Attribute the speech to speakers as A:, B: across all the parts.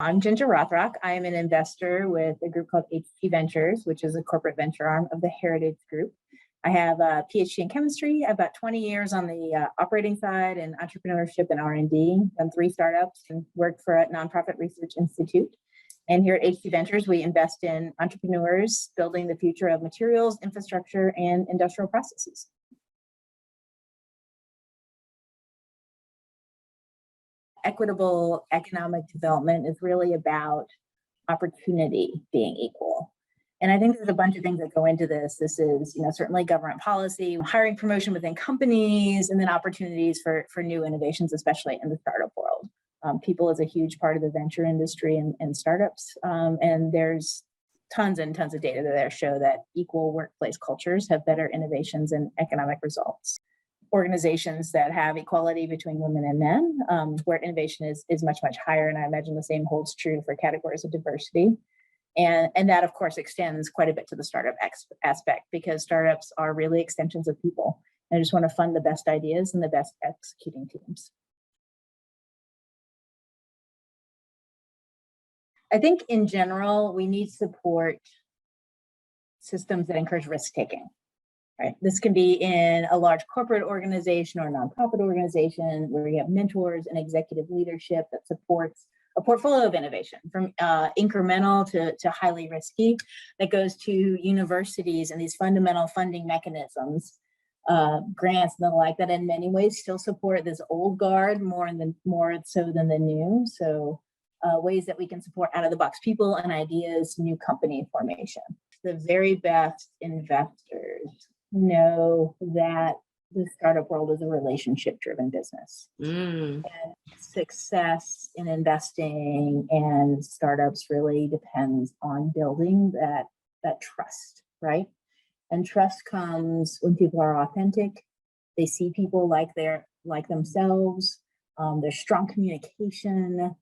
A: I'm Ginger Rothrock. I am an investor with a group called RTI Ventures, which is a corporate venture arm of the Heritage Group. I have a PhD in chemistry, about 20 years on the operating side and entrepreneurship and R&D, done 3 startups and worked for a nonprofit research institute. And here at RTI Ventures, we invest in entrepreneurs building the future of materials, infrastructure, and industrial processes. Equitable economic development is really about opportunity being equal. And I think there's a bunch of things that go into this. This is, certainly government policy, hiring promotion within companies, and then opportunities for new innovations, especially in the startup world. People is a huge part of the venture industry and startups. And there's tons and tons of data that show that equal workplace cultures have better innovations and economic results. Organizations that have equality between women and men, where innovation is much, much higher. And I imagine the same holds true for categories of diversity. And that, of course, extends quite a bit to the startup aspect, because startups are really extensions of people. And I just want to fund the best ideas and the best executing teams. I think in general, we need support systems that encourage risk-taking. Right. This can be in a large corporate organization or a nonprofit organization where you have mentors and executive leadership that supports a portfolio of innovation, from incremental to highly risky, that goes to universities and these fundamental funding mechanisms, grants and the like, that in many ways still support this old guard more so than the new. So ways that we can support out of the box people and ideas, new company formation. The very best investors know that the startup world is a relationship-driven business. And success in investing and startups really depends on building that trust, right? And trust comes when people are authentic. They see people like themselves. There's strong communication.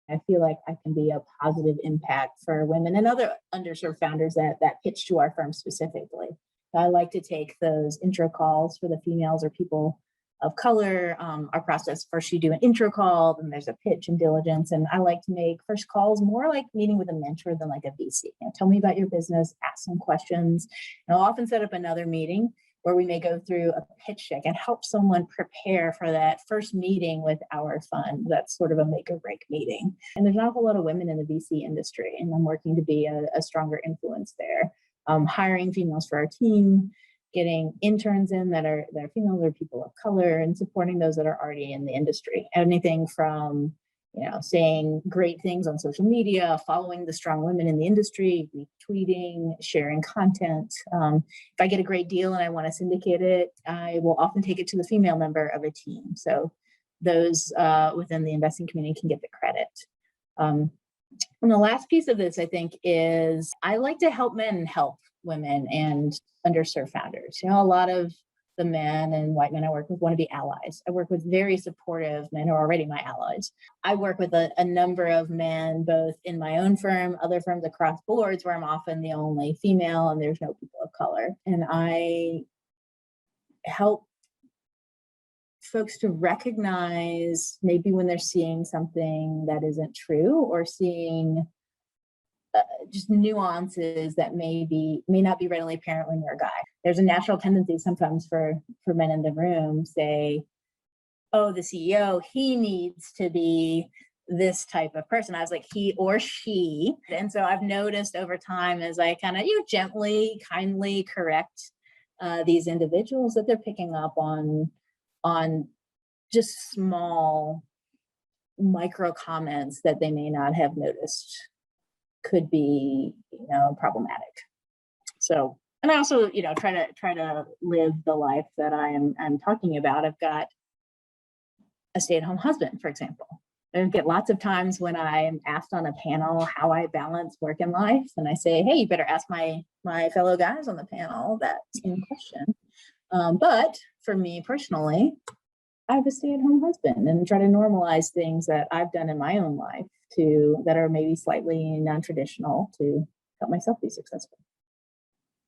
A: I feel like I can be a positive impact for women and other underserved founders that pitch to our firm specifically. I like to take those intro calls for the females or people of color. Our process, first you do an intro call, then there's a pitch and diligence. And I like to make first calls more like meeting with a mentor than like a VC. Tell me about your business, ask some questions. And I'll often set up another meeting where we may go through a pitch deck and help someone prepare for that first meeting with our fund. That's sort of a make or break meeting. And there's not a whole lot of women in the VC industry, and I'm working to be a stronger influence there. Hiring females for our team, getting interns in that are females or people of color, and supporting those that are already in the industry. Anything from saying great things on social media, following the strong women in the industry, retweeting, sharing content. If I get a great deal and I want to syndicate it, I will often take it to the female member of a team. So those within the investing community can get the credit. And the last piece of this, I think, is I like to help men help women and underserved founders. A lot of the men and white men I work with want to be allies. I work with very supportive men who are already my allies. I work with a number of men, both in my own firm, other firms across boards, where I'm often the only female and there's no people of color. And I help folks to recognize maybe when they're seeing something that isn't true, or seeing just nuances that may not be readily apparent when you're a guy. There's a natural tendency sometimes for men in the room say, oh, the CEO, he needs to be this type of person. I was like, he or she. And so I've noticed over time, as I kind of gently, kindly correct these individuals, that they're picking up on just small micro comments that they may not have noticed could be, problematic. So, and I also, try to live the life that I'm talking about. I've got a stay-at-home husband, for example. I get lots of times when I'm asked on a panel how I balance work and life, and I say, hey, you better ask my fellow guys on the panel that same question. But for me personally, I have a stay-at-home husband, and try to normalize things that I've done in my own life that are maybe slightly non-traditional to help myself be successful.